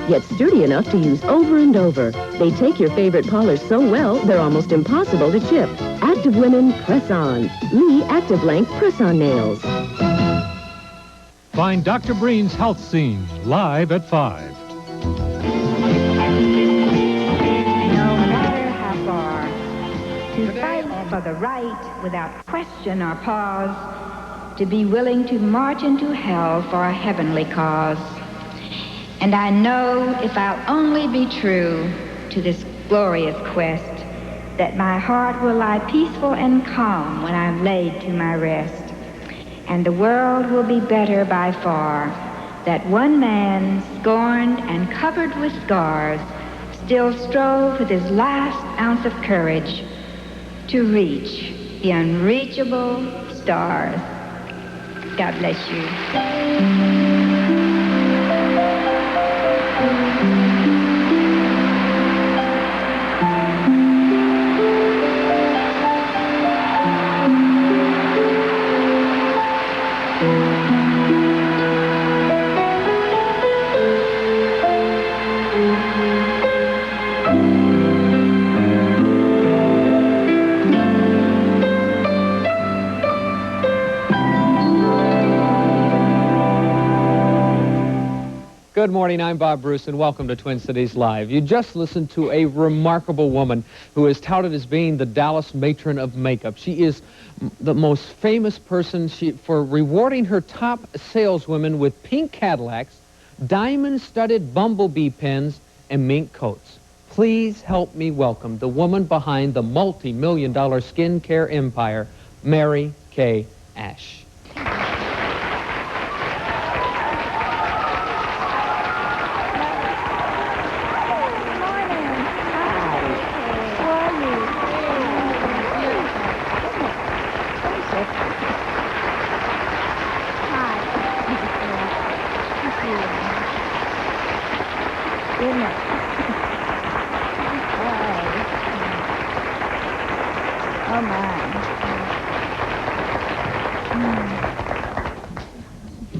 yet sturdy enough to use over and over. They take your favorite polish so well, they're almost impossible to chip. Active Women Press-On. Lee Active Length Press-On Nails. Find Dr. Breen's Health Scene, live at 5. To fight for the right without question or pause, to be willing to march into hell for a heavenly cause. And I know if I'll only be true to this glorious quest, that my heart will lie peaceful and calm when I'm laid to my rest. And the world will be better by far, that one man, scorned and covered with scars, still strove with his last ounce of courage to reach the unreachable stars. God bless you. Good morning, I'm Bob Bruce, and welcome to Twin Cities Live. You just listened to a remarkable woman who is touted as being the Dallas matron of makeup. She is the most famous person for rewarding her top saleswomen with pink Cadillacs, diamond-studded bumblebee pens, and mink coats. Please help me welcome the woman behind the multi-million-dollar skincare empire, Mary Kay Ash.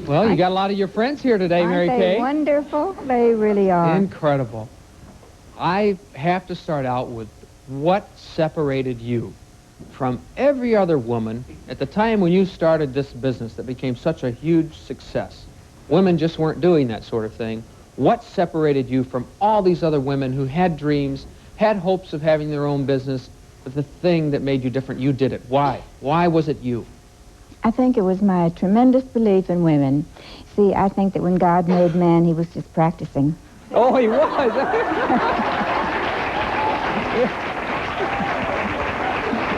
Well, you got a lot of your friends here today, Mary Kay. Aren't they wonderful? They really are. Incredible. I have to start out with what separated you from every other woman at the time when you started this business that became such a huge success. Women just weren't doing that sort of thing. What separated you from all these other women who had dreams, had hopes of having their own business, but the thing that made you different, you did it? Why? Why was it you? I think it was my tremendous belief in women. See, I think that when God made man, he was just practicing. Oh, he was?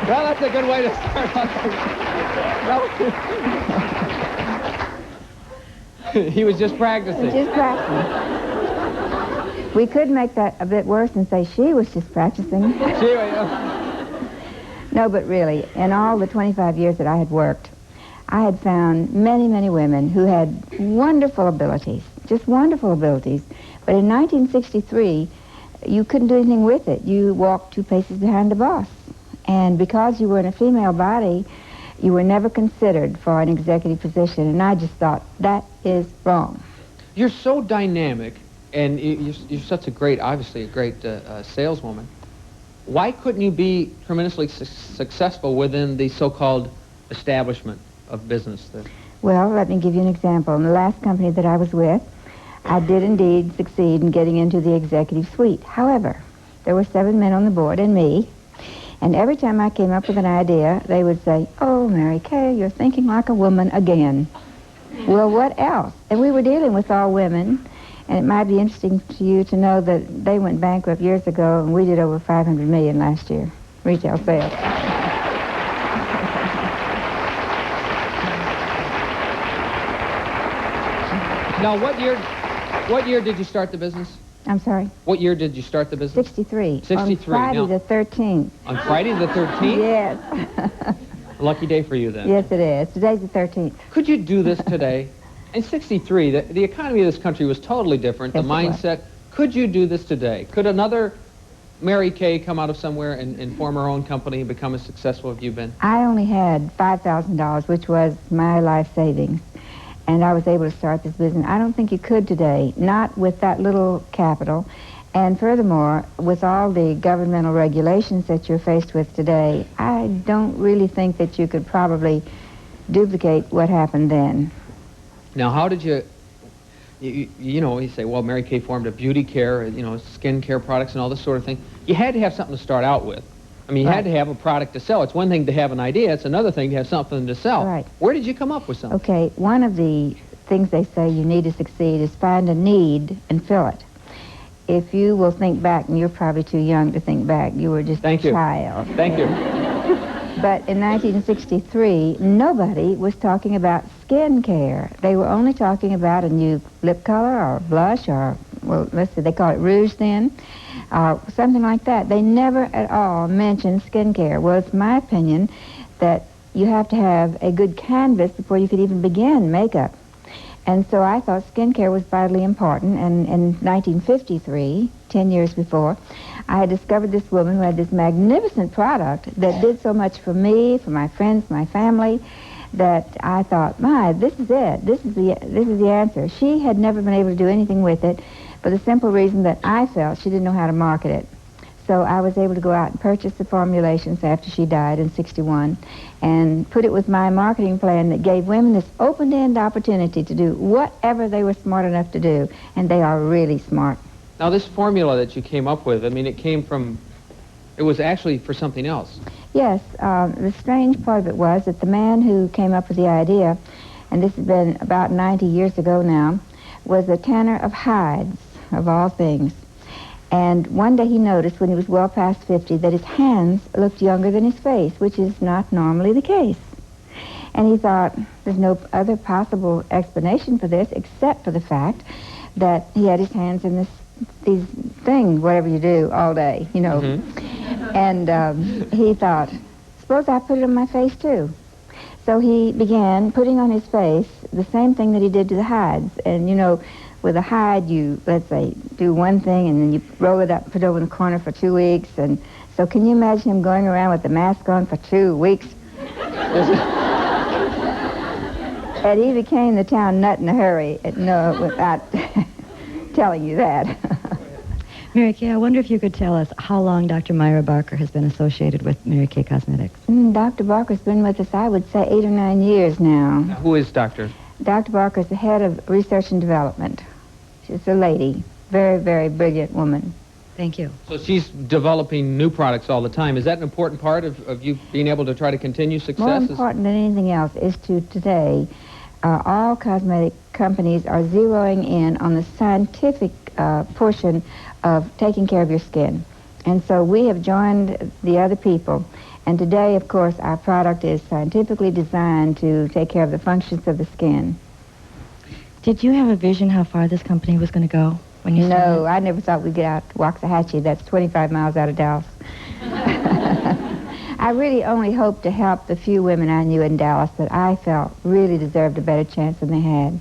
Well, that's a good way to start. He was just practicing. Just practicing. We could make that a bit worse and say she was just practicing. No, but really, in all the 25 years that I had worked, I had found many, many women who had wonderful abilities, just wonderful abilities. But in 1963, you couldn't do anything with it. You walked 2 paces behind the boss. And because you were in a female body, you were never considered for an executive position. And I just thought, that is wrong. You're so dynamic, and you're such a great, obviously a great saleswoman. Why couldn't you be tremendously successful within the so-called establishment of business? Well, let me give you an example. In the last company that I was with, I did indeed succeed in getting into the executive suite. However, there were 7 men on the board and me, and every time I came up with an idea, they would say, "Oh, Mary Kay, you're thinking like a woman again." Well, what else? And we were dealing with all women, and it might be interesting to you to know that they went bankrupt years ago, and we did over $500 million last year, retail sales. Now, what year did you start the business? I'm sorry? What year did you start the business? 63. 63. On Friday the 13th. On Friday the 13th? Yes. Lucky day for you, then. Yes, it is. Today's the 13th. Could you do this today? In 63, the economy of this country was totally different. Yes, the mindset. Could you do this today? Could another Mary Kay come out of somewhere and form her own company and become as successful as you've been? I only had $5,000, which was my life savings. and I was able to start this business. I don't think you could today, not with that little capital. And furthermore, with all the governmental regulations that you're faced with today, I don't really think that you could probably duplicate what happened then. Now, how did you know, you say, well, Mary Kay formed a beauty care, you know, skin care products and all this sort of thing. You had to have something to start out with. I mean, you had to have a product to sell. It's one thing to have an idea. It's another thing to have something to sell. Right. Where did you come up with something? Okay, one of the things they say you need to succeed is find a need and fill it. If you will think back, and you're probably too young to think back, you were just a child. Thank you. But in 1963, nobody was talking about skin care. They were only talking about a new lip color or blush or, well, let's see, they call it rouge then, something like that. They never at all mentioned skin care. Well, it's my opinion that you have to have a good canvas before you could even begin makeup. And so I thought skincare was vitally important, and in 1953, 10 years before, I had discovered this woman who had this magnificent product that did so much for me, for my friends, my family, that I thought, my, this is it. This is the answer. She had never been able to do anything with it for the simple reason that I felt she didn't know how to market it. So I was able to go out and purchase the formulations after she died in '61 and put it with my marketing plan that gave women this open-end opportunity to do whatever they were smart enough to do, and they are really smart. Now, this formula that you came up with, I mean, it was actually for something else. Yes, the strange part of it was that the man who came up with the idea, and this has been about 90 years ago now, was a tanner of hides, of all things. And one day he noticed, when he was well past 50, that his hands looked younger than his face, which is not normally the case. And he thought, there's no other possible explanation for this except for the fact that he had his hands in these things, whatever you do, all day, you know. Mm-hmm. And he thought, suppose I put it on my face too. So he began putting on his face the same thing that he did to the hides. And, you know, with a hide, you, let's say, do one thing, and then you roll it up, put it over in the corner for 2 weeks. And so can you imagine him going around with the mask on for 2 weeks? And he became the town nut in a hurry, without telling you that. Mary Kay, I wonder if you could tell us how long Dr. Myra Barker has been associated with Mary Kay Cosmetics. Dr. Barker's been with us, I would say, 8 or 9 years now. Who is Dr.? Dr. Barker's the head of research and development. She's a lady, very, very brilliant woman. Thank you. So she's developing new products all the time. Is that an important part of you being able to try to continue success? More important than anything else is today, all cosmetic companies are zeroing in on the scientific portion of taking care of your skin. And so we have joined the other people. And today, of course, our product is scientifically designed to take care of the functions of the skin. Did you have a vision how far this company was going to go when you started? No, I never thought we'd get out to Waxahachie. That's 25 miles out of Dallas. I really only hoped to help the few women I knew in Dallas that I felt really deserved a better chance than they had.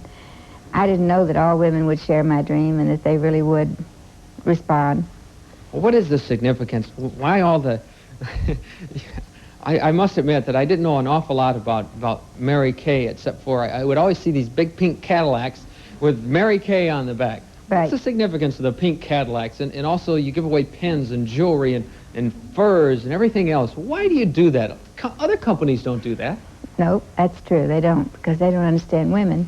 I didn't know that all women would share my dream and that they really would respond. Well, what is the significance? Why all the... I must admit that I didn't know an awful lot about Mary Kay, except for I would always see these big pink Cadillacs with Mary Kay on the back. Right. What's the significance of the pink Cadillacs? And also you give away pins and jewelry and furs and everything else. Why do you do that? Other companies don't do that. No, that's true. They don't, because they don't understand women.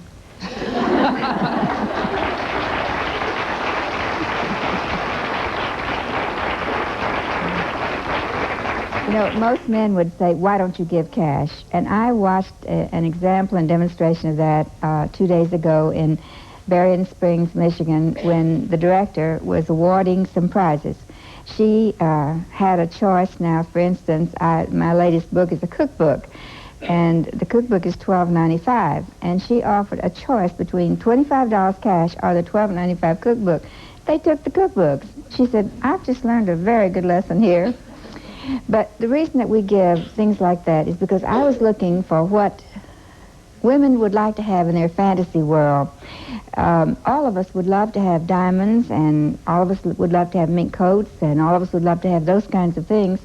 You know, most men would say, why don't you give cash? And I watched an example and demonstration of that 2 days ago in Berrien Springs, Michigan, when the director was awarding some prizes. She had a choice now. For instance, my latest book is a cookbook, and the cookbook is $12.95, and she offered a choice between $25 cash or the $12.95 cookbook. They took the cookbooks. She said, I've just learned a very good lesson here. But the reason that we give things like that is because I was looking for what women would like to have in their fantasy world. All of us would love to have diamonds, and all of us would love to have mink coats, and all of us would love to have those kinds of things.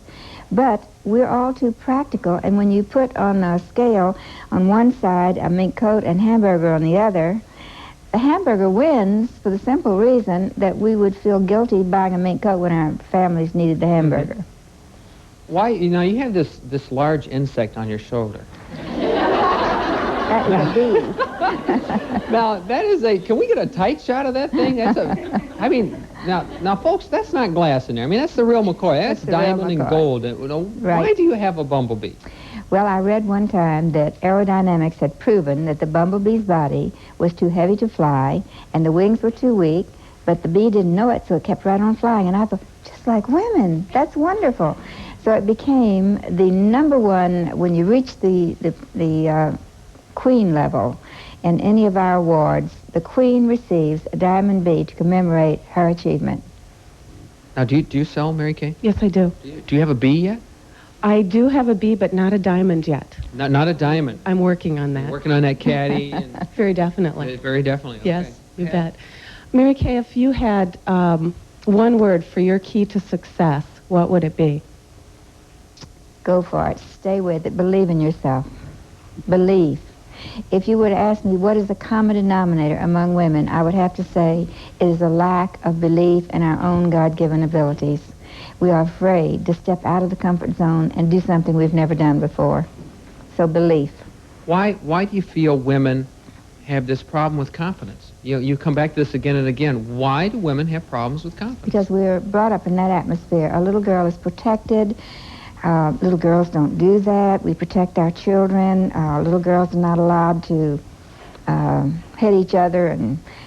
But we're all too practical, and when you put on a scale on one side a mink coat and hamburger on the other, the hamburger wins for the simple reason that we would feel guilty buying a mink coat when our families needed the hamburger. Why, you know, you have this large insect on your shoulder. That is a bee. Now, that is can we get a tight shot of that thing? I mean, now, folks, that's not glass in there. I mean, that's the real McCoy. That's the real diamond and McCoy. gold. Right. Why do you have a bumblebee? Well, I read one time that aerodynamics had proven that the bumblebee's body was too heavy to fly and the wings were too weak, but the bee didn't know it, so it kept right on flying. And I thought, just like women, that's wonderful. So it became the number one, when you reach the queen level in any of our awards, the queen receives a diamond bee to commemorate her achievement. Now, do you sell, Mary Kay? Yes, I do. Do you have a bee yet? I do have a bee, but not a diamond yet. Not a diamond. I'm working on that. Working on that caddy. And Very definitely. very definitely. Yes, Okay. you bet. Mary Kay, if you had one word for your key to success, what would it be? Go for it. Stay with it. Believe in yourself. Believe. If you were to ask me what is the common denominator among women, I would have to say it is a lack of belief in our own God-given abilities. We are afraid to step out of the comfort zone and do something we've never done before. So belief. Why do you feel women have this problem with confidence? You come back to this again and again. Why do women have problems with confidence? Because we're brought up in that atmosphere. A little girl is protected. Little girls don't do that. We protect our children. Little girls are not allowed to hit each other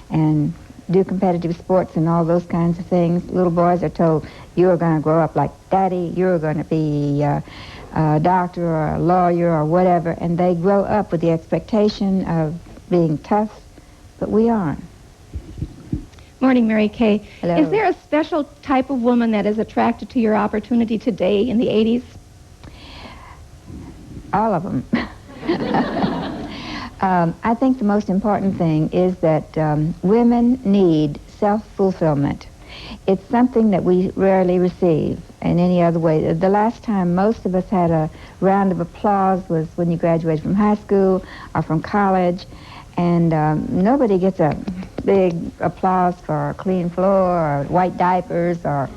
and do competitive sports and all those kinds of things. Little boys are told, you are going to grow up like daddy, you're going to be a doctor or a lawyer or whatever, and they grow up with the expectation of being tough, but we aren't. Morning, Mary Kay. Hello. Is there a special type of woman that is attracted to your opportunity today in the 80s? All of them. I think the most important thing is that women need self-fulfillment. It's something that we rarely receive in any other way. The last time most of us had a round of applause was when you graduated from high school or from college, and nobody gets a big applause for a clean floor or white diapers, or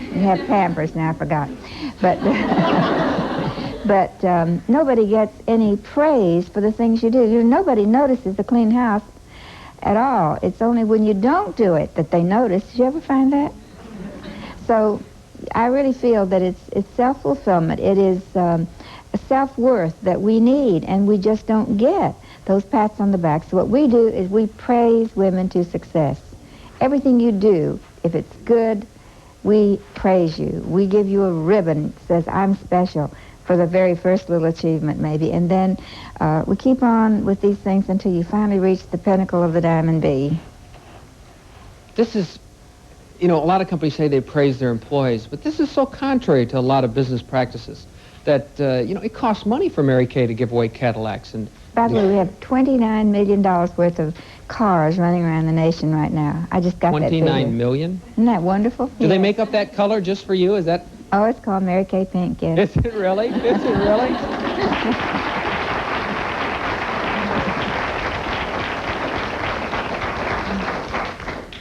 you have Pampers now, I forgot. But nobody gets any praise for the things you do. Nobody notices a clean house at all. It's only when you don't do it that they notice. Did you ever find that? So I really feel that it's self-fulfillment. It is a self-worth that we need, and we just don't get those pats on the back. So what we do is we praise women to success. Everything you do, if it's good, we praise you. We give you a ribbon that says, I'm special, for the very first little achievement, maybe. And then we keep on with these things until you finally reach the pinnacle of the diamond bee. This is, a lot of companies say they praise their employees, but this is so contrary to a lot of business practices that, it costs money for Mary Kay to give away Cadillacs. And by the way, we have $29 million worth of cars running around the nation right now. I just got that figure. 29 million? Isn't that wonderful? Do they make up that color just for you? Is that... Oh, it's called Mary Kay Pink, yes. Is it really? Is it really?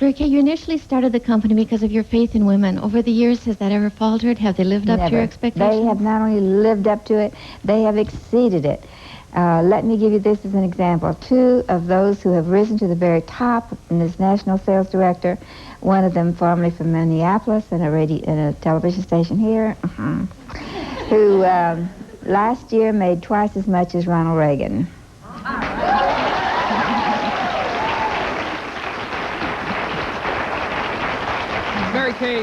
Mary Kay, you initially started the company because of your faith in women. Over the years, has that ever faltered? Have they lived up to your Never. expectations? They have not only lived up to it, they have exceeded it. Let me give you this as an example. Two of those who have risen to the very top in this national sales director, one of them formerly from Minneapolis and a television station here, who last year made twice as much as Ronald Reagan. Mary Kay,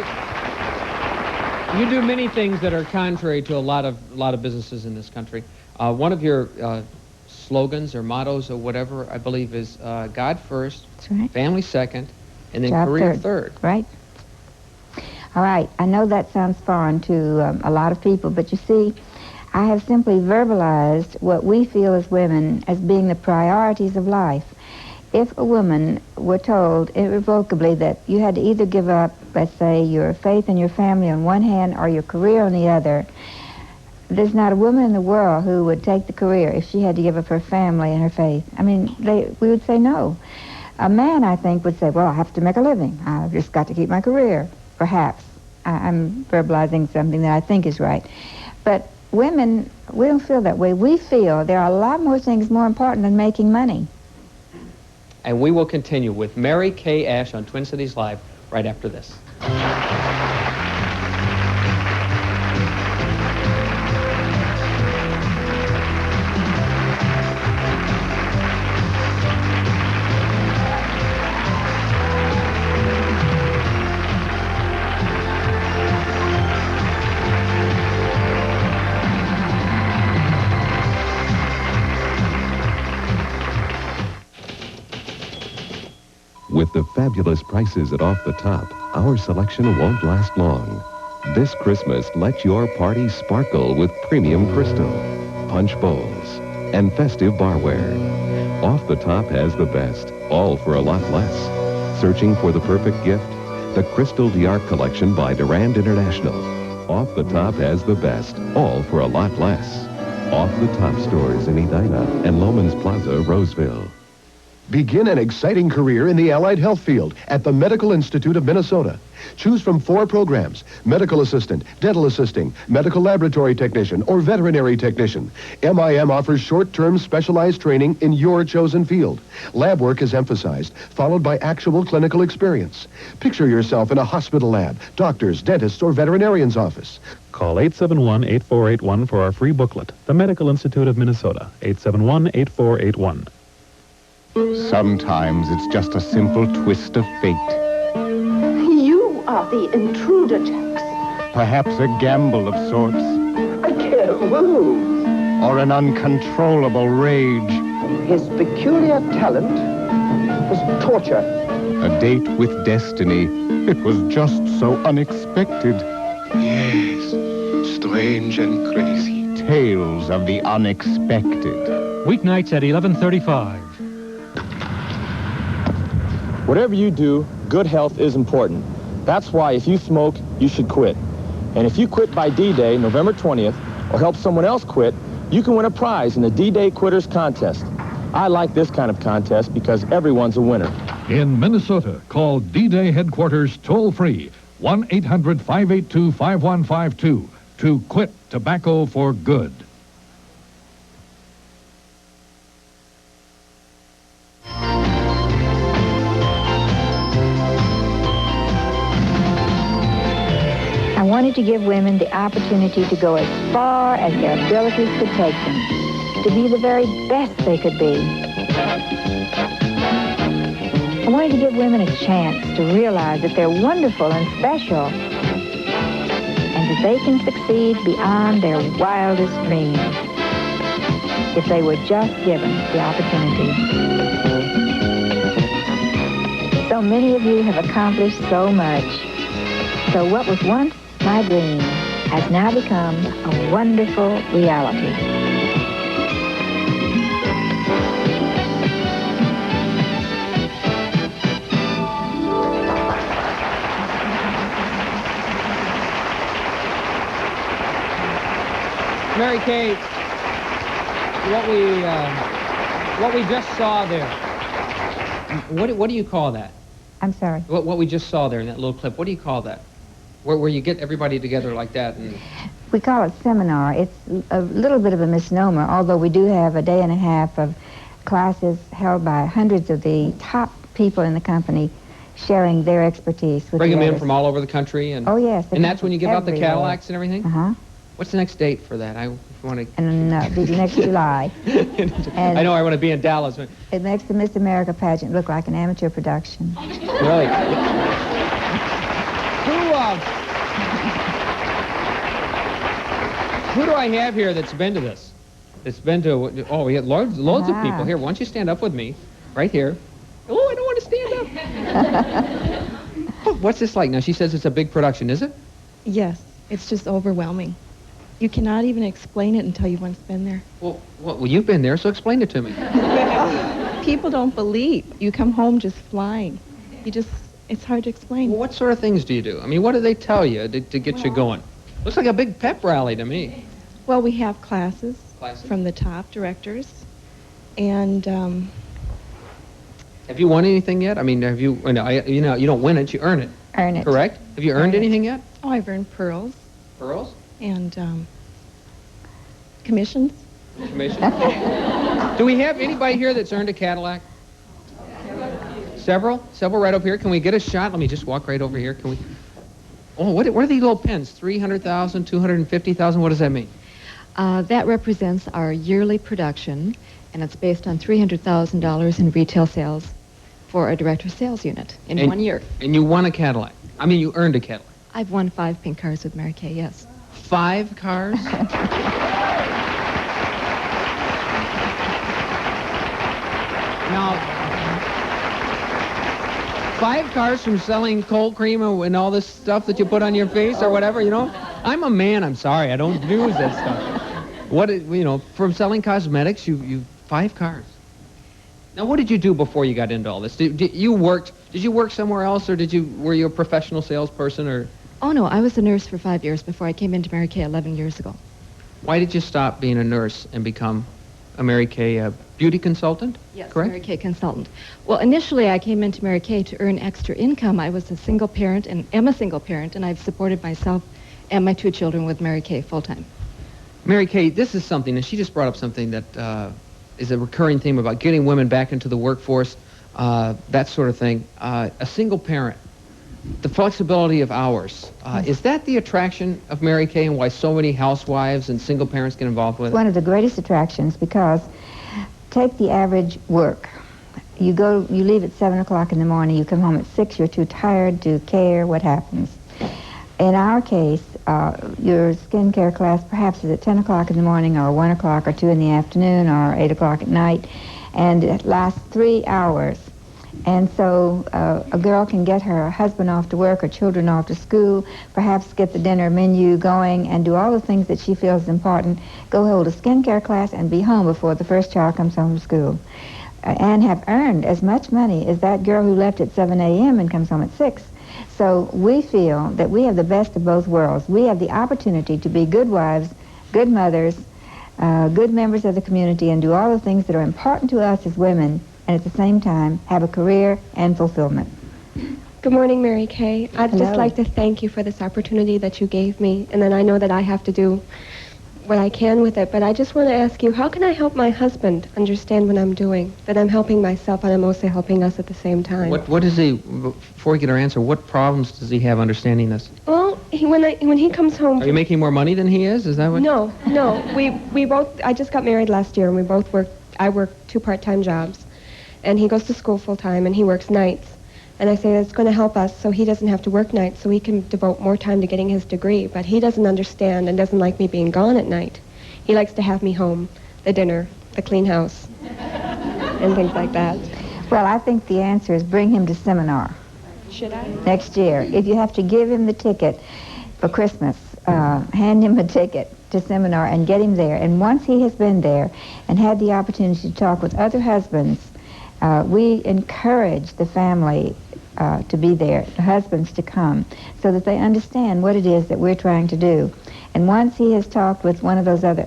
you do many things that are contrary to a lot of businesses in this country. One of your slogans or mottos or whatever, I believe, is God first, That's right. family second, and then Job career third. Right. All right. I know that sounds foreign to a lot of people, but you see, I have simply verbalized what we feel as women as being the priorities of life. If a woman were told irrevocably that you had to either give up, let's say, your faith in your family on one hand or your career on the other, there's not a woman in the world who would take the career if she had to give up her family and her faith. I mean, we would say no. A man, I think, would say, well, I have to make a living. I've just got to keep my career, perhaps. I'm verbalizing something that I think is right. But women, we don't feel that way. We feel there are a lot more things more important than making money. And we will continue with Mary Kay Ash on Twin Cities Live right after this. With the fabulous prices at Off the Top, our selection won't last long. This Christmas, let your party sparkle with premium crystal, punch bowls, and festive barware. Off the Top has the best, all for a lot less. Searching for the perfect gift? The Crystal d'Art collection by Durand International. Off the Top has the best, all for a lot less. Off the Top stores in Edina and Loman's Plaza, Roseville. Begin an exciting career in the allied health field at the Medical Institute of Minnesota. Choose from 4 programs: medical assistant, dental assisting, medical laboratory technician, or veterinary technician. MIM offers short-term specialized training in your chosen field. Lab work is emphasized, followed by actual clinical experience. Picture yourself in a hospital lab, doctor's, dentist's, or veterinarian's office. Call 871-8481 for our free booklet. The Medical Institute of Minnesota, 871-8481. Sometimes it's just a simple twist of fate. You are the intruder, Jax. Perhaps a gamble of sorts. I can't move. Or an uncontrollable rage. His peculiar talent was torture. A date with destiny. It was just so unexpected. Yes, strange and crazy. Tales of the unexpected. Weeknights at 11:35. Whatever you do, good health is important. That's why if you smoke, you should quit. And if you quit by D-Day, November 20th, or help someone else quit, you can win a prize in the D-Day Quitters Contest. I like this kind of contest because everyone's a winner. In Minnesota, call D-Day headquarters toll-free, 1-800-582-5152 to quit tobacco for good. I wanted to give women the opportunity to go as far as their abilities could take them, to be the very best they could be. I wanted to give women a chance to realize that they're wonderful and special, and that they can succeed beyond their wildest dreams if they were just given the opportunity. So many of you have accomplished so much. So what was once my dream has now become a wonderful reality. Mary Kay, what we just saw there, what do you call that? I'm sorry. What we just saw there in that little clip, what do you call that? Where you get everybody together like that? And We call it seminar. It's a little bit of a misnomer, although we do have a day and a half of classes held by hundreds of the top people in the company sharing their expertise with bring the them in others. from all over the country? And, Oh, yes. and that's when you give out the everywhere. Cadillacs and everything? Uh-huh. What's the next date for that? I want to... And it'll be next July. I know I want to be in Dallas. But... It makes the Miss America pageant look like an amateur production. Really? Who do I have here that's been to this? That's been to... Oh, we had loads of people here. Why don't you stand up with me? Right here. Oh, I don't want to stand up. What's this like? Now, she says it's a big production. Is it? Yes. It's just overwhelming. You cannot even explain it until you've once been there. Well, you've been there, so explain it to me. People don't believe. You come home just flying. It's hard to explain. Well, what sort of things do you do? I mean, what do they tell you to get you going? Looks like a big pep rally to me. Well, we have classes, Classes? from the top directors, and Have you won anything yet? I mean, have you? You know, you don't win it; you earn it. Earn it. Correct? Have you earned anything yet? oh, I've earned pearls Pearls? and commissions. Commission? Do we have anybody here that's earned a Cadillac? Several? Several right up here. Can we get a shot? Let me just walk right over here. Can we? Oh, what are these little pins? 300,000, 250,000. What does that mean? That represents our yearly production, and it's based on $300,000 in retail sales for a director sales unit in 1 year. And you won a Cadillac. I mean, you earned a Cadillac. I've won 5 pink cars with Mary Kay, yes. 5 cars? Now, 5 cars from selling cold cream and all this stuff that you put on your face or whatever, you know? I'm a man, I'm sorry, I don't use that stuff. You know, from selling cosmetics, you 5 cars. Now, what did you do before you got into all this? Did you work somewhere else, or were you a professional salesperson, or? Oh, no, I was a nurse for 5 years before I came into Mary Kay 11 years ago. Why did you stop being a nurse and become a Mary Kay beauty consultant? Yes, correct? Mary Kay consultant. Well, initially I came into Mary Kay to earn extra income. I was a single parent and am a single parent, and I've supported myself and my 2 children with Mary Kay full-time. Mary Kay, this is something, and she just brought up something that is a recurring theme about getting women back into the workforce, that sort of thing. A single parent, the flexibility of hours. Is that the attraction of Mary Kay, and why so many housewives and single parents get involved with it? One of the greatest attractions, because take the average work. You leave at 7 o'clock in the morning, you come home at 6, you're too tired to care what happens. In our case, your skincare class perhaps is at 10 o'clock in the morning, or 1 o'clock, or 2 in the afternoon, or 8 o'clock at night, and it lasts 3 hours. And so a girl can get her husband off to work, or children off to school, perhaps get the dinner menu going, and do all the things that she feels important, go hold a skincare class, and be home before the first child comes home from school. And have earned as much money as that girl who left at 7 a.m. and comes home at 6. So we feel that we have the best of both worlds. We have the opportunity to be good wives, good mothers, good members of the community, and do all the things that are important to us as women, and at the same time have a career and fulfillment. Good morning, Mary Kay. I'd Hello. just like to thank you for this opportunity that you gave me, and then I know that I have to do what I can with it, but I just want to ask you, how can I help my husband understand what I'm doing, that I'm helping myself and I'm also helping us at the same time? What is he, before we get our answer, what problems does he have understanding this? Well, when he comes home... Are you making more money than he is? Is that what? No. We both, I just got married last year, and we both I work 2 part-time jobs, and he goes to school full-time, and he works nights. And I say that's going to help us so he doesn't have to work nights, so he can devote more time to getting his degree. But he doesn't understand and doesn't like me being gone at night. He likes to have me home, the dinner, the clean house, and things like that. Well, I think the answer is bring him to seminar. Should I? Next year. If you have to give him the ticket for Christmas, hand him a ticket to seminar and get him there. And once he has been there and had the opportunity to talk with other husbands, we encourage the family to be there, the husbands to come, so that they understand what it is that we're trying to do. And once he has talked with one of those other,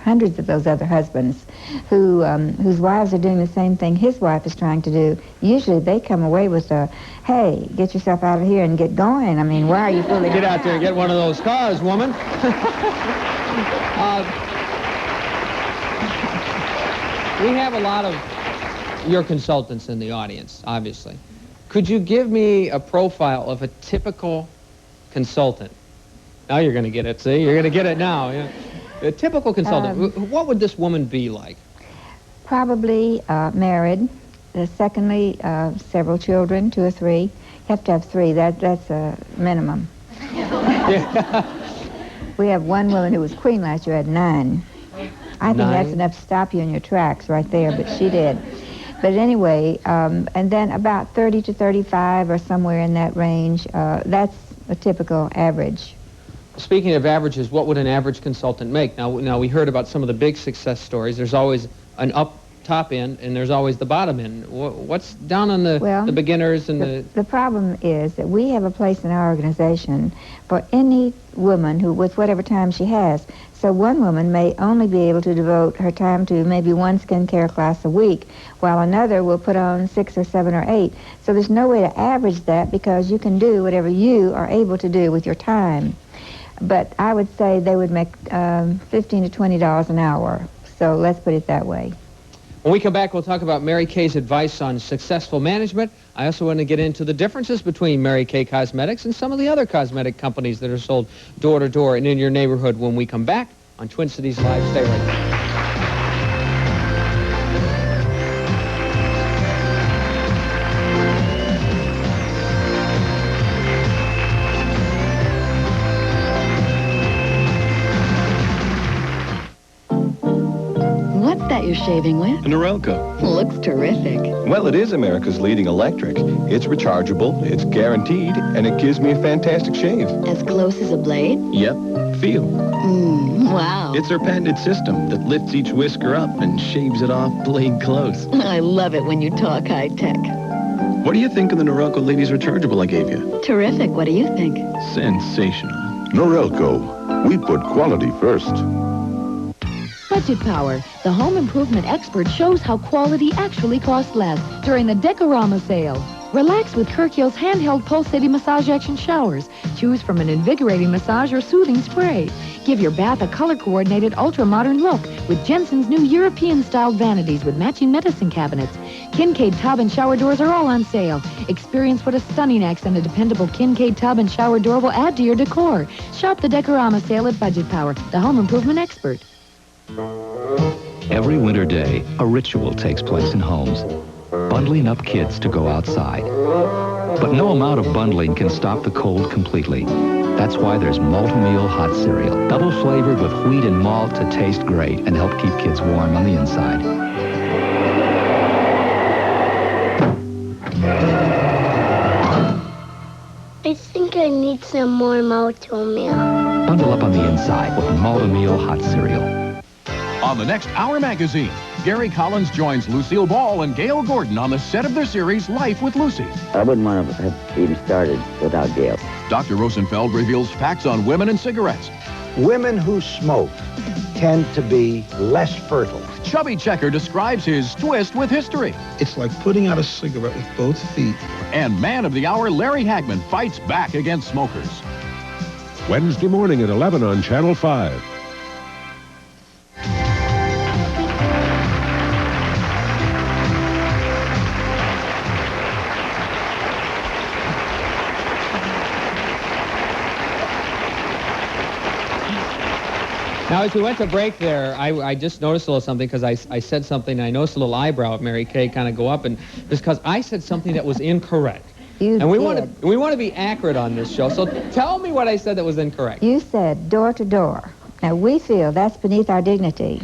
hundreds of those other husbands whose wives are doing the same thing his wife is trying to do, usually they come away with a, hey, get yourself out of here and get going. I mean, why are you fooling Get out there and get one of those cars, woman. We have a lot of your consultants in the audience, obviously. Could you give me a profile of a typical consultant? Now you're going to get it, see? You're going to get it now. Yeah. A typical consultant. What would this woman be like? Probably married. Secondly, several children, 2 or 3. You have to have 3. That's a minimum. We have one woman who was queen last year, had 9. I think that's enough to stop you in your tracks right there, but she did. But anyway, and then about 30 to 35 or somewhere in that range, that's a typical average. Speaking of averages, what would an average consultant make? Now we heard about some of the big success stories. There's always an top end, and there's always the bottom end. What's down on the beginners and the problem is that we have a place in our organization for any woman who, with whatever time she has. So one woman may only be able to devote her time to maybe one skincare class a week, while another will put on 6 or 7 or 8. So there's no way to average that because you can do whatever you are able to do with your time. But I would say they would make $15 to $20 an hour. So let's put it that way. When we come back, we'll talk about Mary Kay's advice on successful management. I also want to get into the differences between Mary Kay Cosmetics and some of the other cosmetic companies that are sold door to door and in your neighborhood when we come back on Twin Cities Live. Stay right there. That you're shaving with? A Norelco. Looks terrific. Well, it is America's leading electric. It's rechargeable, it's guaranteed, and it gives me a fantastic shave. As close as a blade? Yep. Feel. Wow. It's our patented system that lifts each whisker up and shaves it off blade close. I love it when you talk high-tech. What do you think of the Norelco Ladies Rechargeable I gave you? Terrific. What do you think? Sensational. Norelco. We put quality first. Budget Power, the home improvement expert, shows how quality actually costs less during the Decorama sale. Relax with Kirkjell's handheld pulsating massage action showers. Choose from an invigorating massage or soothing spray. Give your bath a color-coordinated, ultra-modern look with Jensen's new European-styled vanities with matching medicine cabinets. Kincaid tub and shower doors are all on sale. Experience what a stunning accent a dependable Kincaid tub and shower door will add to your decor. Shop the Decorama sale at Budget Power, the home improvement expert. Every winter day, a ritual takes place in homes, bundling up kids to go outside. But no amount of bundling can stop the cold completely. That's why there's Malt-O-Meal hot cereal, double flavored with wheat and malt to taste great and help keep kids warm on the inside. I think I need some more Malt-O-Meal. Bundle up on the inside with Malt-O-Meal hot cereal. On the next Hour magazine, Gary Collins joins Lucille Ball and Gail Gordon on the set of their series Life with Lucy. I wouldn't want to have even started without Gail. Dr. Rosenfeld reveals facts on women and cigarettes. Women who smoke tend to be less fertile. Chubby Checker describes his twist with history. It's like putting out a cigarette with both feet. And Man of the Hour, Larry Hagman, fights back against smokers. Wednesday morning at 11 on Channel 5. Now, as we went to break there, I just noticed a little something because I said something, and I noticed a little eyebrow of Mary Kay kind of go up, and it's because I said something that was incorrect. And we want to be accurate on this show, so tell me what I said that was incorrect. You said door to door. Now, we feel that's beneath our dignity.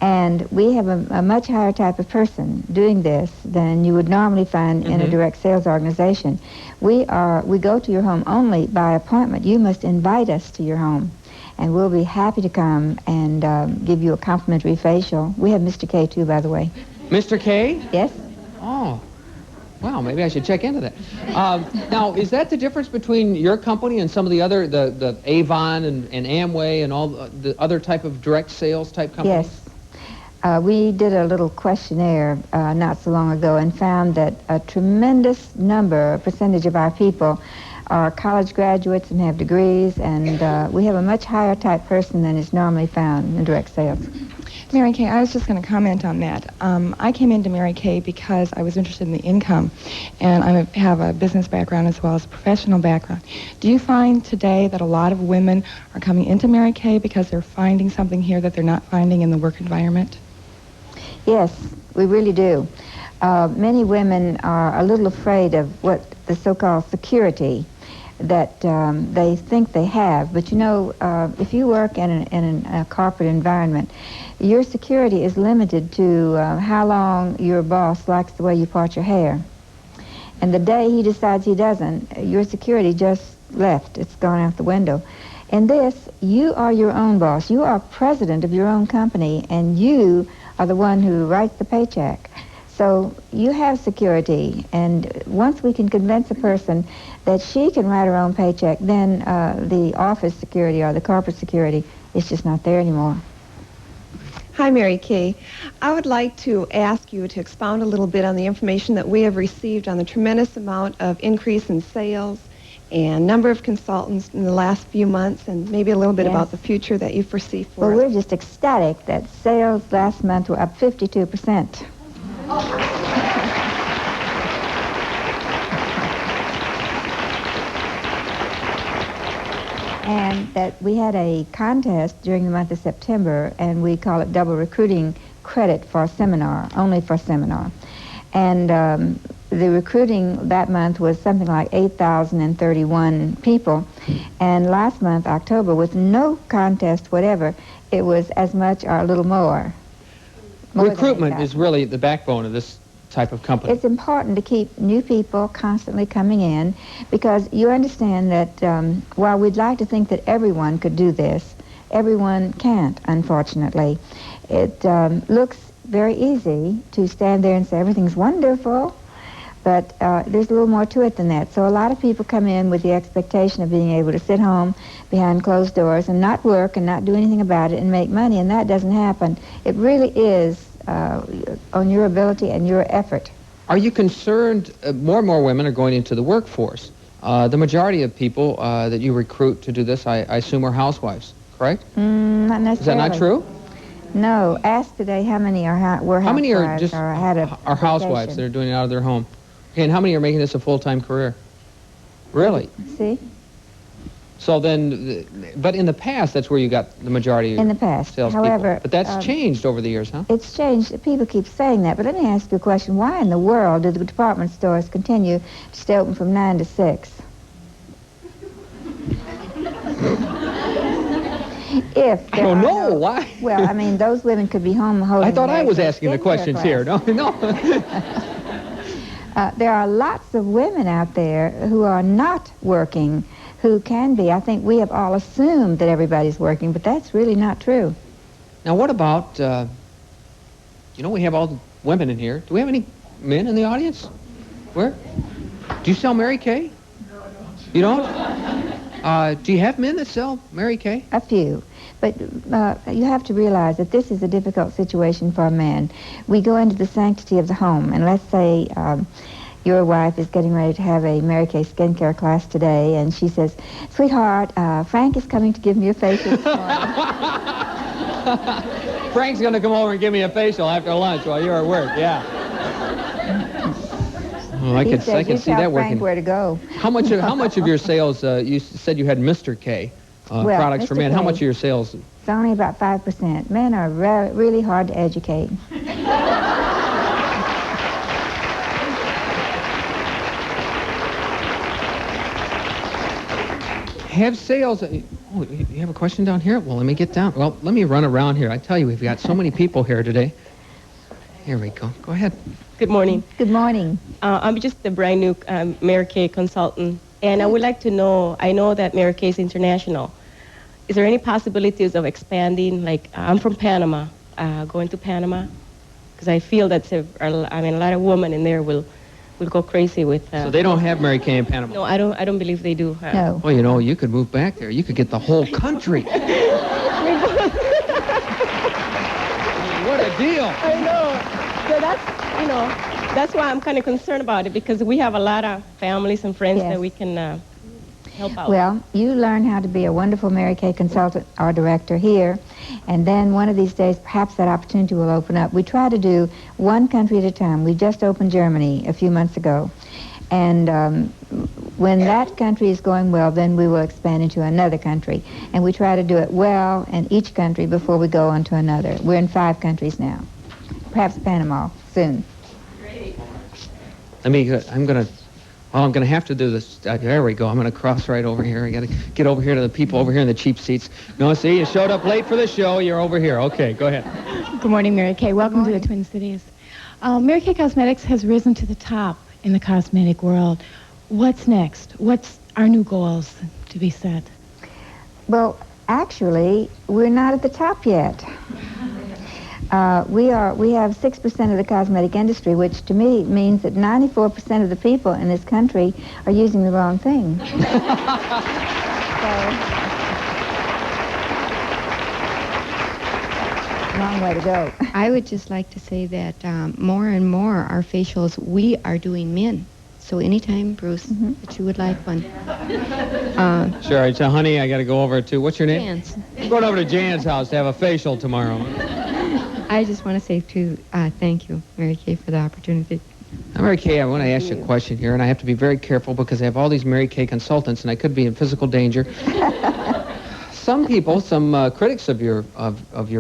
And we have a much higher type of person doing this than you would normally find in a direct sales organization. We go to your home only by appointment. You must invite us to your home. And we'll be happy to come and give you a complimentary facial. We have Mr. K, too, by the way. Mr. K? Yes. Oh. Wow, maybe I should check into that. Now, is that the difference between your company and some of the other, the Avon and Amway and all the other type of direct sales type companies? Yes. We did a little questionnaire not so long ago and found that a tremendous percentage of our people are college graduates and have degrees, and we have a much higher type person than is normally found in direct sales. Mary Kay, I was just going to comment on that. I came into Mary Kay because I was interested in the income, and I have a business background as well as a professional background. Do you find today that a lot of women are coming into Mary Kay because they're finding something here that they're not finding in the work environment? Yes, we really do. Many women are a little afraid of what the so-called security that they think they have. But you know, if you work in a corporate environment, your security is limited to how long your boss likes the way you part your hair. And the day he decides he doesn't, your security just left. It's gone out the window. In this, you are your own boss. You are president of your own company, and you are the one who writes the paycheck. So you have security, and once we can convince a person that she can write her own paycheck, then the office security or the corporate security is just not there anymore. Hi, Mary Kay. I would like to ask you to expound a little bit on the information that we have received on the tremendous amount of increase in sales and number of consultants in the last few months, and maybe a little bit about the future that you foresee for Well, us. we're just ecstatic that sales last month were up 52%. And that we had a contest during the month of September, and we call it double recruiting credit for seminar, only for seminar. And the recruiting that month was something like 8,031 people. And last month, October, with no contest whatever, it was as much or a little more. Recruitment is really the backbone of this type of company. It's important to keep new people constantly coming in, because you understand that while we'd like to think that everyone could do this, everyone can't, unfortunately. It looks very easy to stand there and say everything's wonderful, but there's a little more to it than that. So a lot of people come in with the expectation of being able to sit home behind closed doors and not work and not do anything about it and make money, and that doesn't happen. It really is on your ability and your effort. Are you concerned more and more women are going into the workforce? The majority of people that you recruit to do this, I assume, are housewives, correct? Not necessarily. Is that not true? No. Ask today how many were housewives. How many are just had a are housewives vocation. that are doing it out of their home? Okay, and how many are making this a full-time career? Really? See? So then, but in the past, that's where you got the majority of In the past. salespeople. However, But that's changed over the years, huh? It's changed. People keep saying that, but let me ask you a question. Why in the world do the department stores continue to stay open from 9 to 6? If I don't know. Why? Well, I mean, those women could be home holding I thought I bags was of asking the skincare questions here. No, no. There are lots of women out there who are not working, who can be. I think we have all assumed that everybody's working, but that's really not true. Now, what about, you know, we have all the women in here. Do we have any men in the audience? Where? Do you sell Mary Kay? No, I don't. You don't? Do you have men that sell Mary Kay? A few. But you have to realize that this is a difficult situation for a man. We go into the sanctity of the home, and let's say your wife is getting ready to have a Mary Kay skincare class today, and she says, "Sweetheart, Frank is coming to give me a facial this morning." Frank's going to come over and give me a facial after lunch while you're at work, yeah. Oh, I can see that working. Frank where to go. How much of your sales, you said you had Mr. K products Mr. for men. How K. much of your sales? It's only about 5%. Men are really hard to educate. Have sales... Oh, you have a question down here? Well, let me get down. Well, let me run around here. I tell you, we've got so many people here today. Here we go. Go ahead. Good morning. Good morning. I'm just a brand new Mary Kay consultant, and I would like to know, I know that Mary Kay is international. Is there any possibilities of expanding? Like, I'm from Panama, going to Panama, because I feel that a lot of women in there will go crazy with... So they don't have Mary Kay in Panama? No, I don't believe they do. No. Well, you know, you could move back there. You could get the whole country. What a deal. I know. So that's, you know, that's why I'm kind of concerned about it, because we have a lot of families and friends that we can help out. Well, you learn how to be a wonderful Mary Kay consultant or director here, and then one of these days perhaps that opportunity will open up. We try to do one country at a time. We just opened Germany a few months ago, and when that country is going well, then we will expand into another country, and we try to do it well in each country before we go on to another. We're in 5 countries now, perhaps Panama soon. I'm going to have to do this. There we go. I'm going to cross right over here. I got to get over here to the people over here in the cheap seats. No, see, you showed up late for the show. You're over here. Okay, go ahead. Good morning, Mary Kay. Welcome to the Twin Cities. Mary Kay Cosmetics has risen to the top in the cosmetic world. What's next? What's our new goals to be set? Well, actually, we're not at the top yet. We have 6% of the cosmetic industry, which to me means that 94% of the people in this country are using the wrong thing. Long way to go. I would just like to say that more and more our facials, we are doing men. So anytime, Bruce, that you would like one. Sure. So, honey, I got to go over to, what's your name? Jan's. I'm going over to Jan's house to have a facial tomorrow. I just want to say, too, thank you, Mary Kay, for the opportunity. Now, Mary Kay, I want to ask you a question here, and I have to be very careful because I have all these Mary Kay consultants, and I could be in physical danger. Some people, some critics of your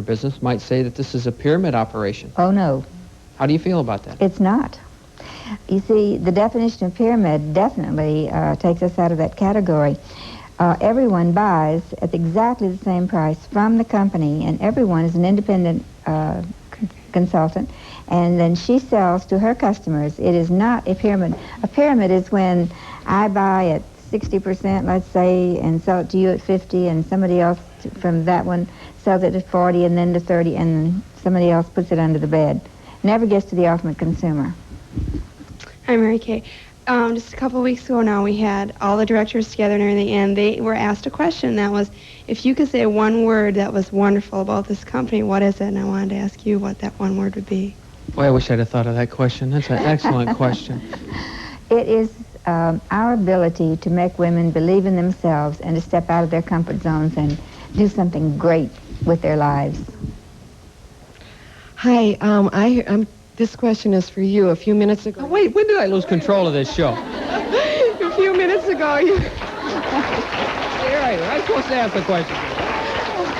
business might say that this is a pyramid operation. Oh, no. How do you feel about that? It's not. You see, the definition of pyramid definitely takes us out of that category. Everyone buys at exactly the same price from the company, and everyone is an independent consultant, and then she sells to her customers. It is not a pyramid. A pyramid is when I buy at 60%, let's say, and sell it to you at 50, and somebody else from that one sells it at 40, and then to 30, and somebody else puts it under the bed. Never gets to the ultimate consumer. Hi, Mary Kay. Just a couple of weeks ago now, we had all the directors together and everything, and they were asked a question that was, if you could say one word that was wonderful about this company, what is it? And I wanted to ask you what that one word would be. Boy, I wish I'd have thought of that question. That's an excellent question. It is our ability to make women believe in themselves and to step out of their comfort zones and do something great with their lives. Hi, this question is for you. A few minutes ago... Oh, wait, when did I lose control of this show? A few minutes ago, you... You're right. I'm supposed to ask the question.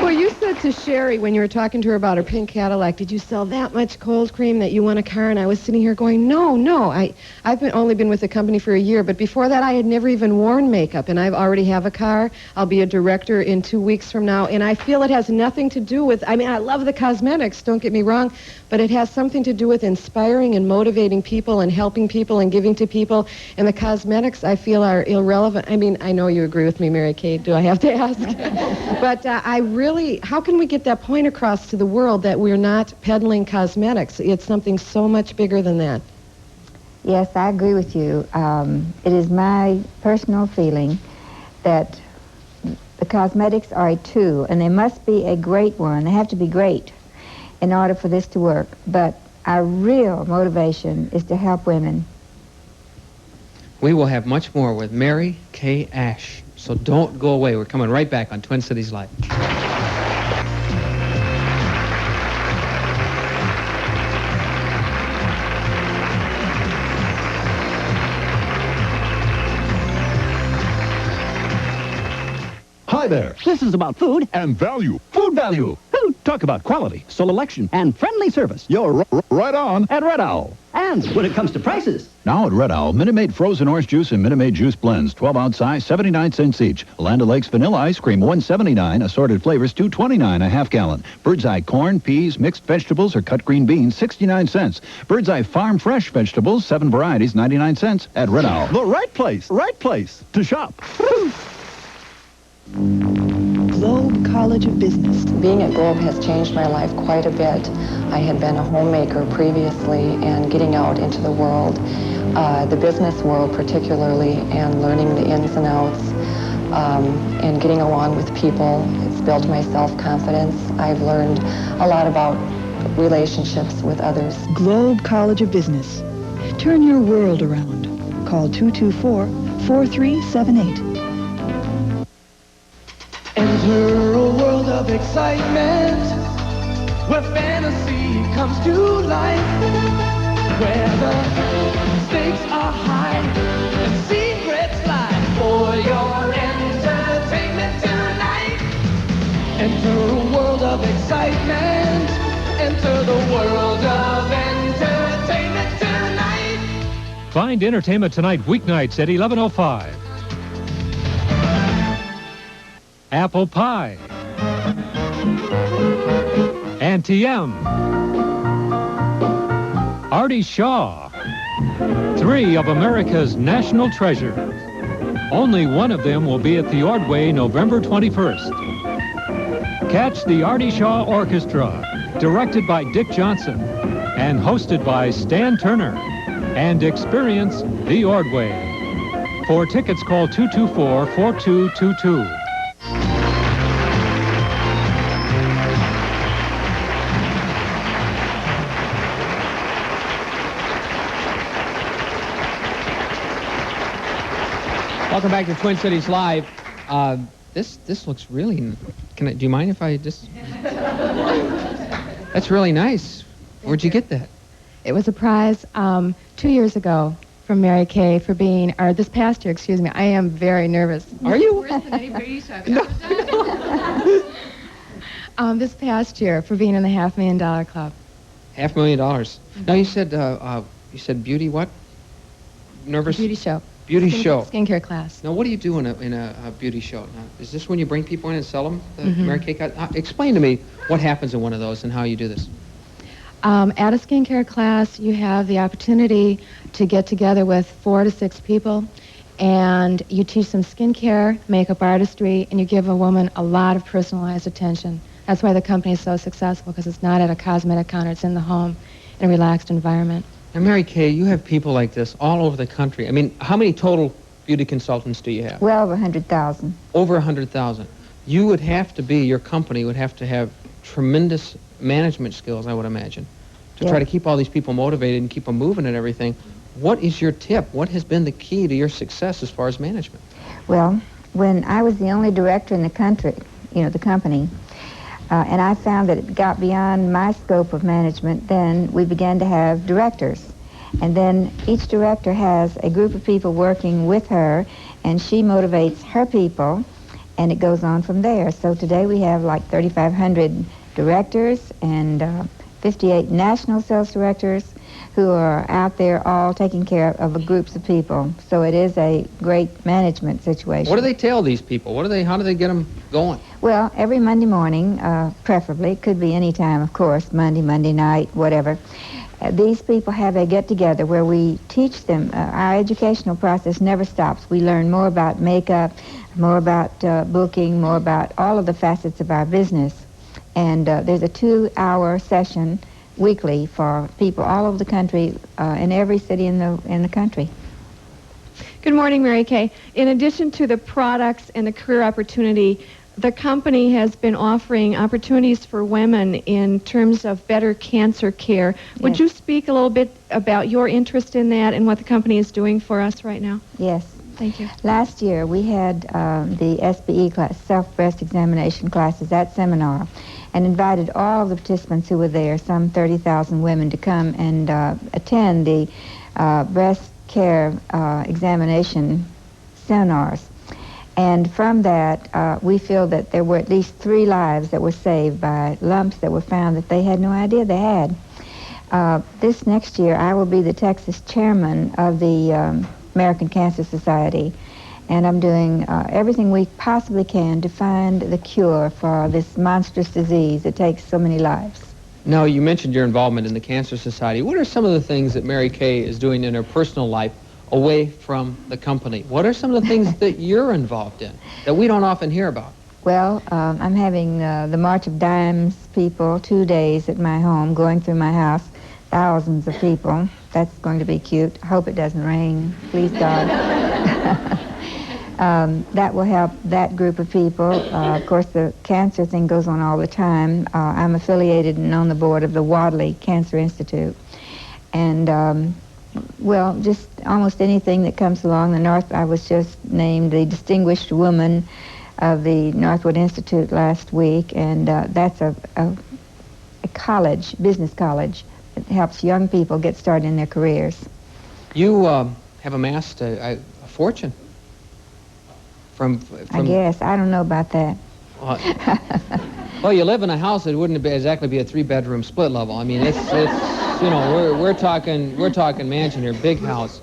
Well, you said to Sherry when you were talking to her about her pink Cadillac, did you sell that much cold cream that you want a car? And I was sitting here going, no. I've only been with the company for a year, but before that I had never even worn makeup, and I already have a car. I'll be a director in 2 weeks from now, and I feel it has nothing to do with, I mean, I love the cosmetics, don't get me wrong, but it has something to do with inspiring and motivating people and helping people and giving to people, and the cosmetics I feel are irrelevant. I mean, I know you agree with me, Mary Kay, do I have to ask? But I really, how can we get that point across to the world that we're not peddling cosmetics? It's something so much bigger than that. Yes, I agree with you. It is my personal feeling that the cosmetics are a tool, and they must be a great one. They have to be great in order for this to work. But our real motivation is to help women. We will have much more with Mary Kay Ash. So don't go away. We're coming right back on Twin Cities Live. Hi there. This is about food and value. Food value. Food. Talk about quality, selection, and friendly service. You're right on at Red Owl. And when it comes to prices. Now at Red Owl, Minute Maid frozen orange juice and Minute Maid juice blends, 12-ounce size, 79 cents each. Land O'Lakes vanilla ice cream, $1.79. Assorted flavors, $2.29 a half gallon. Bird's Eye corn, peas, mixed vegetables, or cut green beans, 69 cents. Bird's Eye farm fresh vegetables, 7 varieties, 99 cents at Red Owl. The right place to shop. Globe College of Business. Being at Globe has changed my life quite a bit. I had been a homemaker previously, and getting out into the world, the business world particularly, and learning the ins and outs, and getting along with people, it's built my self-confidence. I've learned a lot about relationships with others. Globe College of Business. Turn your world around. Call 224-4378. Enter a world of excitement, where fantasy comes to life, where the stakes are high and secrets lie for your entertainment tonight. Enter a world of excitement, enter the world of entertainment tonight. Find Entertainment Tonight weeknights at 11:05. Apple Pie, Auntie M, Artie Shaw, 3 of America's national treasures. Only one of them will be at the Ordway November 21st. Catch the Artie Shaw Orchestra directed by Dick Johnson, and hosted by Stan Turner. And experience the Ordway. For tickets, call 224-4222. Welcome back to Twin Cities Live. This looks really. Do you mind if I just? That's really nice. Where'd you get that? It was a prize 2 years ago from Mary Kay for being, or this past year, excuse me. I am very nervous. Are you? Worse than anybody this past year for being in the $500,000 club. $500,000. Now you said beauty what? Nervous? Beauty show. Beauty show. Skincare class. Now, what do you do in a beauty show? Now, is this when you bring people in and sell them? The Mhm. Mary Kay explain to me what happens in one of those and how you do this. At a skincare class, you have the opportunity to get together with 4 to 6 people, and you teach them skincare, makeup artistry, and you give a woman a lot of personalized attention. That's why the company is so successful, because it's not at a cosmetic counter, it's in the home, in a relaxed environment. Now, Mary Kay, you have people like this all over the country. I mean, how many total beauty consultants do you have? Well over 100,000. Over 100,000. You would have to be, your company would have to have tremendous management skills, I would imagine, to try to keep all these people motivated and keep them moving and everything. What is your tip? What has been the key to your success as far as management? Well, when I was the only director in the country, the company, and I found that it got beyond my scope of management, then we began to have directors. And then each director has a group of people working with her, and she motivates her people, and it goes on from there. So today we have like 3,500 directors and 58 national sales directors who are out there all taking care of groups of people. So it is a great management situation. What do they tell these people? How do they get them going? Well, every Monday morning, preferably, it could be any time, of course, Monday night, whatever. These people have a get-together where we teach them. Our educational process never stops. We learn more about makeup, more about booking, more about all of the facets of our business. And there's a 2-hour session weekly for people all over the country, in every city in the country. Good morning, Mary Kay. In addition to the products and the career opportunity, the company has been offering opportunities for women in terms of better cancer care. Would you speak a little bit about your interest in that and what the company is doing for us right now? Yes. Thank you. Last year, we had the SBE class, self-breast examination classes, that seminar, and invited all of the participants who were there, some 30,000 women, to come and attend the breast care examination seminars. And from that, we feel that there were at least 3 lives that were saved by lumps that were found that they had no idea they had. This next year, I will be the Texas chairman of the American Cancer Society, and I'm doing everything we possibly can to find the cure for this monstrous disease that takes so many lives. Now, you mentioned your involvement in the Cancer Society. What are some of the things that Mary Kay is doing in her personal life away from the company? What are some of the things that you're involved in that we don't often hear about? Well, I'm having the March of Dimes people 2 days at my home, going through my house, thousands of people. That's going to be cute. I hope it doesn't rain. Please, God. That will help that group of people. Of course, the cancer thing goes on all the time. I'm affiliated and on the board of the Wadley Cancer Institute. And, well, just almost anything that comes along. I was just named the Distinguished Woman of the Northwood Institute last week, and that's a college, business college. It helps young people get started in their careers. You have amassed a fortune from... I guess. I don't know about that. Well, you live in a house that wouldn't exactly be a 3-bedroom split level. I mean, it's you know, we're talking mansion here, big house.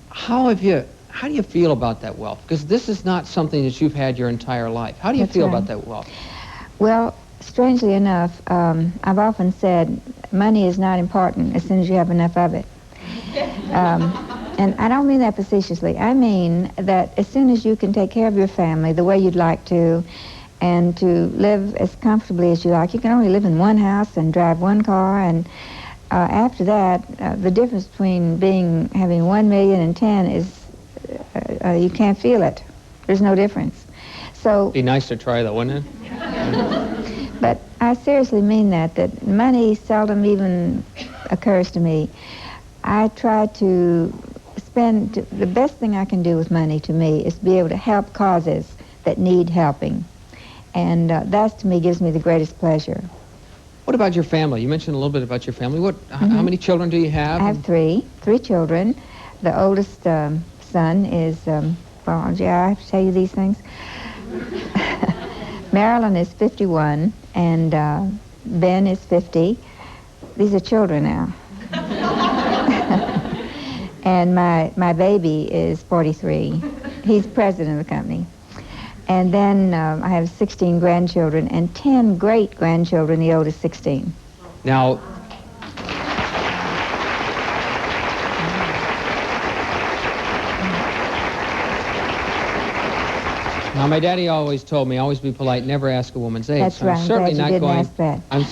How do you feel about that wealth? Because this is not something that you've had your entire life. How do you feel about that wealth? Well, strangely enough, I've often said money is not important as soon as you have enough of it. And I don't mean that facetiously. I mean that as soon as you can take care of your family the way you'd like to, and to live as comfortably as you like. You can only live in one house and drive one car, and after that, the difference between having $1 million and 10 is you can't feel it. There's no difference. So be nice to try that, wouldn't it? But I seriously mean that money seldom even occurs to me. I try to spend, the best thing I can do with money to me is be able to help causes that need helping. And that to me gives me the greatest pleasure. What about your family? You mentioned a little bit about your family. How many children do you have? I have three children. The oldest son is, well, gee, I have to tell you these things. Marilyn is 51, and Ben is 50. These are children now. And my baby is 43. He's president of the company. And then I have 16 grandchildren and 10 great-grandchildren, the oldest 16. Now, my daddy always told me, always be polite, never ask a woman's age. That's right. I'm certainly not going. Ask that. I'm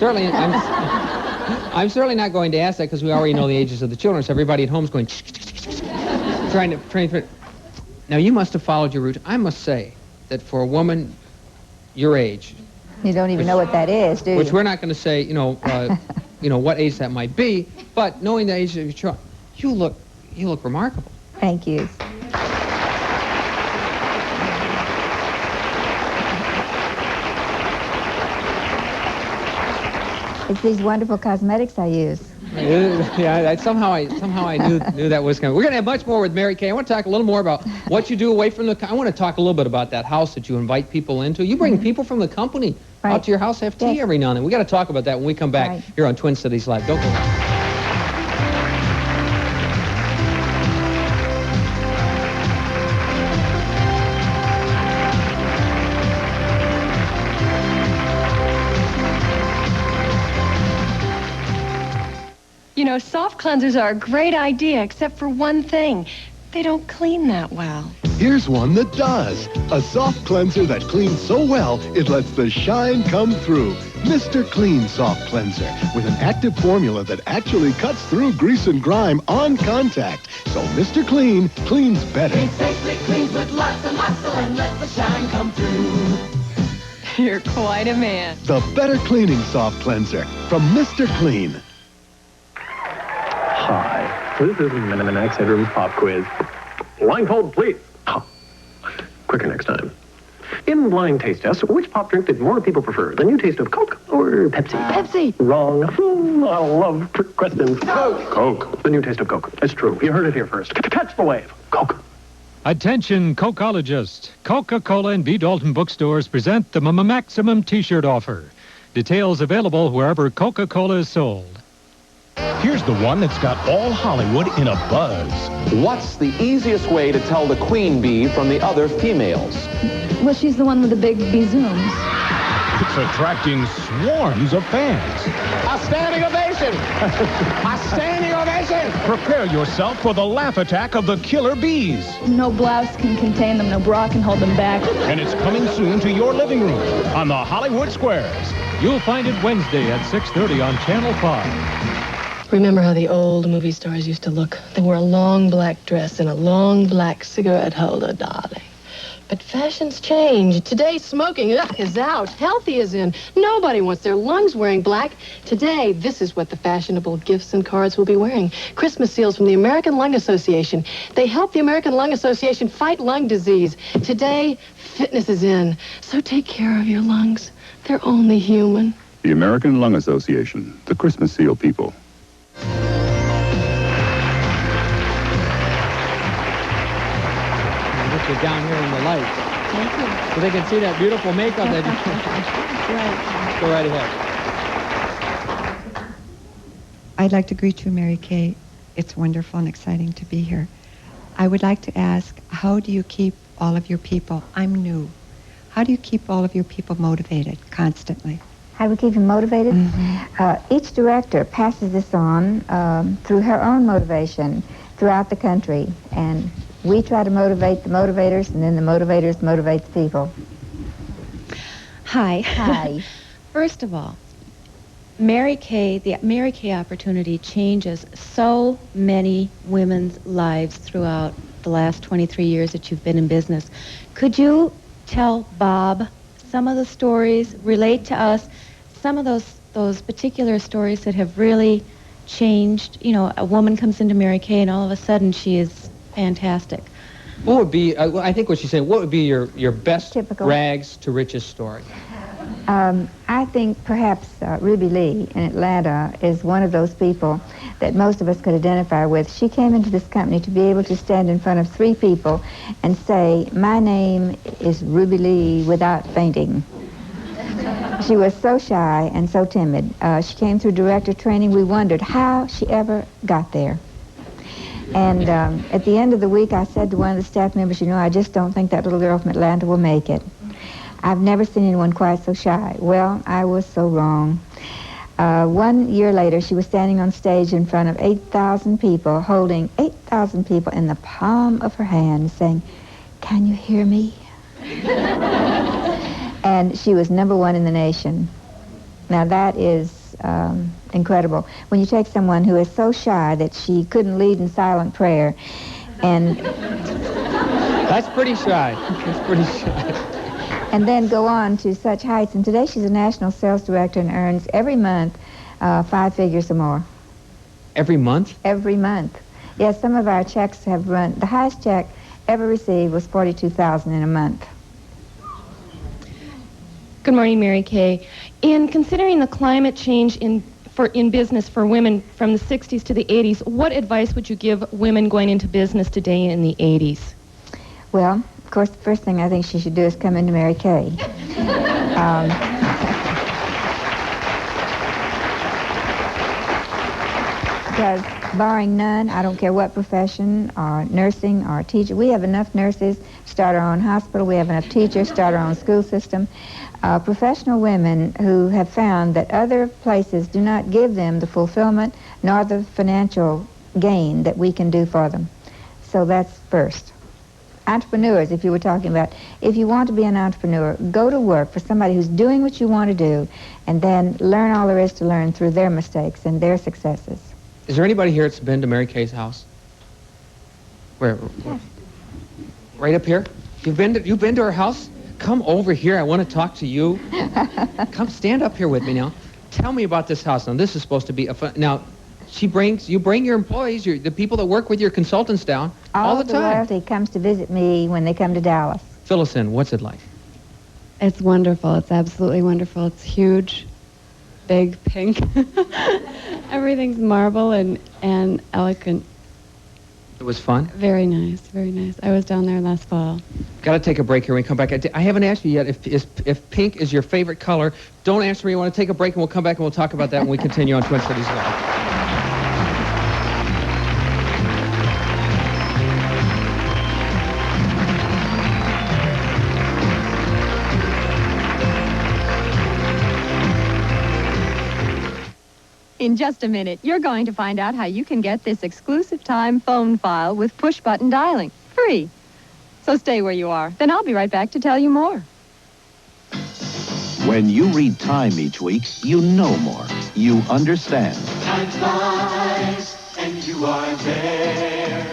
certainly not going to ask that because we already know the ages of the children. So everybody at home is going trying to. Now you must have followed your route. I must say that for a woman your age, you don't even know what that is, do you? Which we're not going to say, what age that might be, but knowing the age of your child, you look remarkable. Thank you. It's these wonderful cosmetics I use. Yeah, somehow I knew that was coming. We're going to have much more with Mary Kay. I want to talk a little more about what you do away from the. I want to talk a little bit about that house that you invite people into. You bring people from the company out to your house, have tea every now and then. We got to talk about that when we come back here on Twin Cities Live. Don't go away. You know, soft cleansers are a great idea, except for one thing. They don't clean that well. Here's one that does. A soft cleanser that cleans so well, it lets the shine come through. Mr. Clean Soft Cleanser, with an active formula that actually cuts through grease and grime on contact. So Mr. Clean cleans better. Clean safely, cleans with lots of muscle, and lets the shine come through. You're quite a man. The better cleaning soft cleanser from Mr. Clean. Hi, this is Max Headroom's pop quiz. Blind hold, please. Oh, quicker next time. In blind taste test, which pop drink did more people prefer? The new taste of Coke or Pepsi? Pepsi. Wrong. I love trick questions. Coke. Coke. The new taste of Coke. It's true. You heard it here first. Catch the wave. Coke. Attention, Cokeologists. Coca-Cola and B. Dalton bookstores present the Maximum T-shirt offer. Details available wherever Coca-Cola is sold. Here's the one that's got all Hollywood in a buzz. What's the easiest way to tell the queen bee from the other females? Well, she's the one with the big bee zooms. It's attracting swarms of fans. A standing ovation! A standing ovation! Prepare yourself for the laugh attack of the killer bees. No blouse can contain them, no bra can hold them back. And it's coming soon to your living room on the Hollywood Squares. You'll find it Wednesday at 6:30 on Channel 5. Remember how the old movie stars used to look? They wore a long black dress and a long black cigarette holder, darling. But fashion's changed. Today, smoking is out. Healthy is in. Nobody wants their lungs wearing black. Today, this is what the fashionable gifts and cards will be wearing. Christmas seals from the American Lung Association. They help the American Lung Association fight lung disease. Today, fitness is in. So take care of your lungs. They're only human. The American Lung Association, the Christmas seal people. Get you down here in the lights. Thank you. So they can see that beautiful makeup that you Go right ahead. I'd like to greet you, Mary Kay. It's wonderful and exciting to be here. I would like to ask, how do you keep all of your people? I'm new. How do you keep all of your people motivated constantly? How do we keep them motivated? Mm-hmm. Each director passes this on through her own motivation throughout the country, and we try to motivate the motivators, and then the motivators motivate the people. Hi. Hi. First of all, Mary Kay, the Mary Kay opportunity changes so many women's lives throughout the last 23 years that you've been in business. Could you tell Bob some of the stories, relate to us some of those particular stories that have really changed? You know, a woman comes into Mary Kay and all of a sudden she is fantastic. What would be, I think what she's saying, what would be your best Typical. rags to riches story? I think perhaps Ruby Lee in Atlanta is one of those people that most of us could identify with. She came into this company to be able to stand in front of 3 people and say, "My name is Ruby Lee," without fainting. She was so shy and so timid. She came through director training. We wondered how she ever got there. And at the end of the week, I said to one of the staff members, "You know, I just don't think that little girl from Atlanta will make it. I've never seen anyone quite so shy." Well, I was so wrong. 1 year later, she was standing on stage in front of 8,000 people, holding 8,000 people in the palm of her hand, saying, "Can you hear me?" And she was #1 in the nation. Now that is incredible. When you take someone who is so shy that she couldn't lead in silent prayer, and That's pretty shy. That's pretty shy. and then go on to such heights. And today she's a national sales director and earns every month 5 figures or more. Every month? Every month. Yes, some of our checks have run. The highest check ever received was $42,000 in a month. Good morning, Mary Kay. In considering the climate change in business for women from the 60s to the 80s, what advice would you give women going into business today in the 80s? Well, of course, the first thing I think she should do is come into Mary Kay. Because barring none, I don't care what profession, or nursing, or teacher, we have enough nurses to start our own hospital. We have enough teachers to start our own school system. Professional women who have found that other places do not give them the fulfillment nor the financial gain that we can do for them. So that's first. Entrepreneurs, if you were talking about, if you want to be an entrepreneur, go to work for somebody who's doing what you want to do, and then learn all there is to learn through their mistakes and their successes. Is there anybody here that's been to Mary Kay's house? Where? Yes. Right up here? You've been to her house? Come over here. I want to talk to you. Come stand up here with me now. Tell me about this house. Now, this is supposed to be a fun... Now, you bring your employees, the people that work with your consultants down all the time. All the royalty comes to visit me when they come to Dallas. Fill us in. What's it like? It's wonderful. It's absolutely wonderful. It's huge, big, pink. Everything's marble and elegant. It was fun? Very nice, very nice. I was down there last fall. Got to take a break here when we come back. I haven't asked you yet if pink is your favorite color. Don't answer me. You want to take a break, and we'll come back and we'll talk about that when we continue on Twin Cities Live. In just a minute, you're going to find out how you can get this exclusive time phone file with push-button dialing, free. So stay where you are. Then I'll be right back to tell you more. When you read Time each week, you know more. You understand. Time flies, and you are there.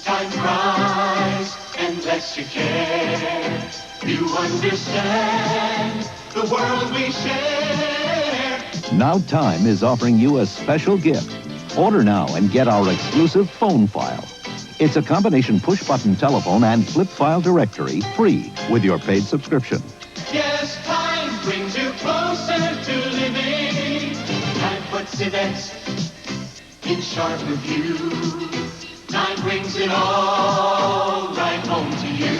Time cries, and lets you care. You understand the world we share. Now Time is offering you a special gift. Order now and get our exclusive phone file. It's a combination push-button telephone and flip file directory, free with your paid subscription. Yes, time brings you closer to living. Time puts events in sharp review. Time brings it all right home to you.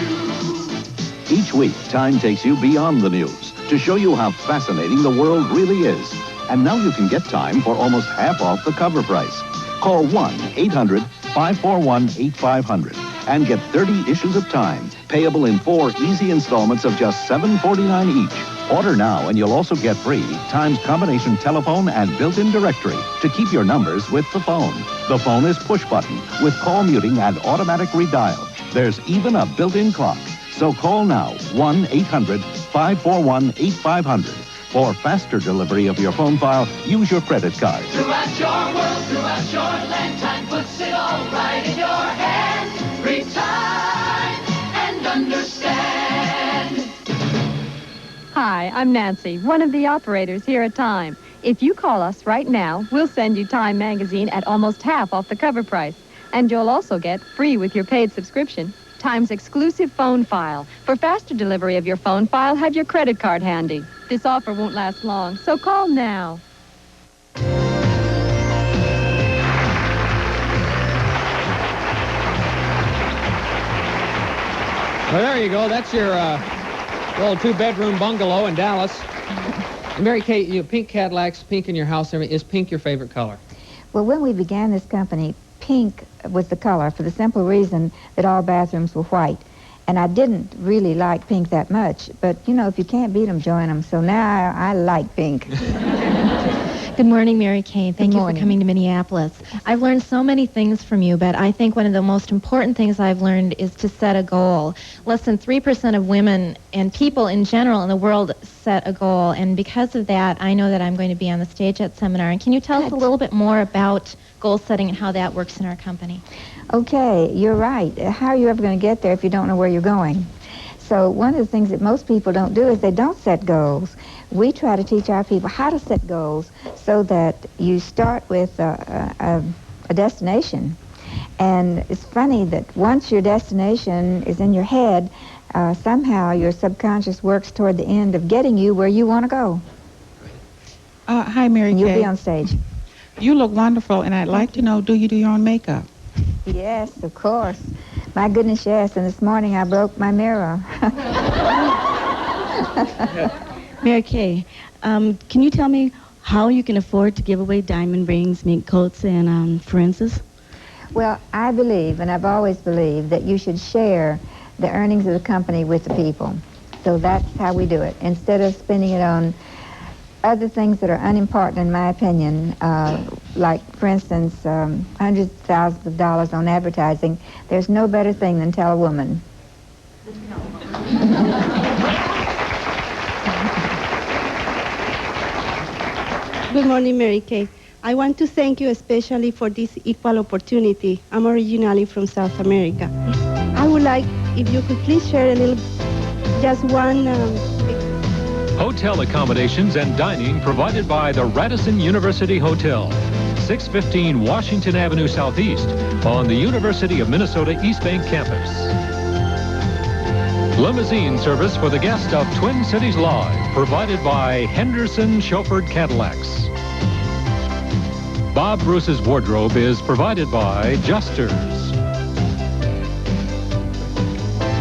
Each week, Time takes you beyond the news to show you how fascinating the world really is. And now you can get Time for almost half off the cover price. Call 1-800-541-8500 and get 30 issues of Time, payable in 4 easy installments of just $7.49 each. Order now and you'll also get free Time's combination telephone and built-in directory to keep your numbers with the phone. The phone is push-button with call muting and automatic redial. There's even a built-in clock. So call now, 1-800-541-8500. 541-8500. For faster delivery of your phone file, use your credit card. Throughout your world, throughout your land, time puts it all right in your hand. Read time and understand. Hi, I'm Nancy, one of the operators here at Time. If you call us right now, we'll send you Time magazine at almost half off the cover price. And you'll also get, free with your paid subscription, Time's exclusive phone file. For faster delivery of your phone file, have your credit card handy. This offer won't last long, so call now. Well, there you go. That's your little two-bedroom bungalow in Dallas. Mary Kay, you pink Cadillacs, pink in your house. Is pink your favorite color? Well, when we began this company, pink was the color for the simple reason that all bathrooms were white. And I didn't really like pink that much. But, you know, if you can't beat them, join them. So now I like pink. Good morning, Mary Kay. Thank you for morning. coming to Minneapolis. I've learned so many things from you, but I think one of the most important things I've learned is to set a goal. Less than 3% of women and people in general in the world set a goal, and because of that, I know that I'm going to be on the stage at seminar. And can you tell us a little bit more about goal setting and how that works in our company? Okay, you're right. How are you ever going to get there if you don't know where you're going? So one of the things that most people don't do is they don't set goals. We try to teach our people how to set goals so that you start with a destination. And it's funny that once your destination is in your head, somehow your subconscious works toward the end of getting you where you want to go. Hi, Mary Kay. You'll be on stage. You look wonderful, and I'd like to know, do you do your own makeup? Yes, of course. My goodness, yes. And this morning I broke my mirror. Mary Kay, can you tell me how you can afford to give away diamond rings, mink coats, and forensics? Well, I believe, and I've always believed, that you should share the earnings of the company with the people. So that's how we do it. Instead of spending it on other things that are unimportant, in my opinion, like, for instance, hundreds of thousands of dollars on advertising, there's no better thing than tell a woman. Good morning, Mary Kay. I want to thank you especially for this equal opportunity. I'm originally from South America. I would like if you could please share a little, just one. Hotel accommodations and dining provided by the Radisson University Hotel, 615 Washington Avenue Southeast on the University of Minnesota East Bank campus. Limousine service for the guest of Twin Cities Live, provided by Henderson Chauffeured Cadillacs. Bob Bruce's wardrobe is provided by Justers.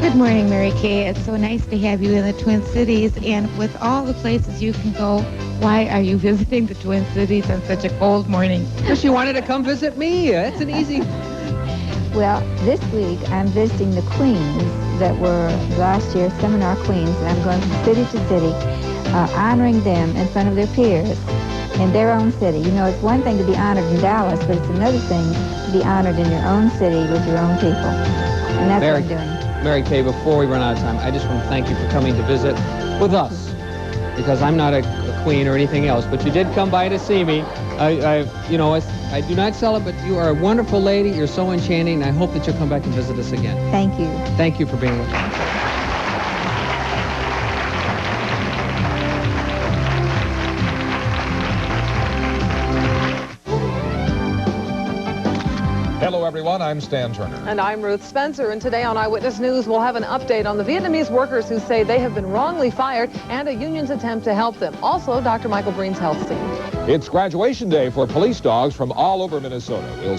Good morning, Mary Kay. It's so nice to have you in the Twin Cities, and with all the places you can go, why are you visiting the Twin Cities on such a cold morning? Because she wanted to come visit me. It's an easy... Well, this week I'm visiting the queens that were last year's seminar queens, and I'm going from city to city, honoring them in front of their peers in their own city. You know, it's one thing to be honored in Dallas, but it's another thing to be honored in your own city with your own people. And that's what I'm doing. Mary Kay, before we run out of time, I just want to thank you for coming to visit with us, because I'm not a queen or anything else, but you did come by to see me. You know, I do not sell it, but you are a wonderful lady. You're so enchanting, and I hope that you'll come back and visit us again. Thank you. Thank you for being with us. Hello, everyone. I'm Stan Turner. And I'm Ruth Spencer. And today on Eyewitness News, we'll have an update on the Vietnamese workers who say they have been wrongly fired and a union's attempt to help them. Also, Dr. Michael Breen's health team. It's graduation day for police dogs from all over Minnesota. We'll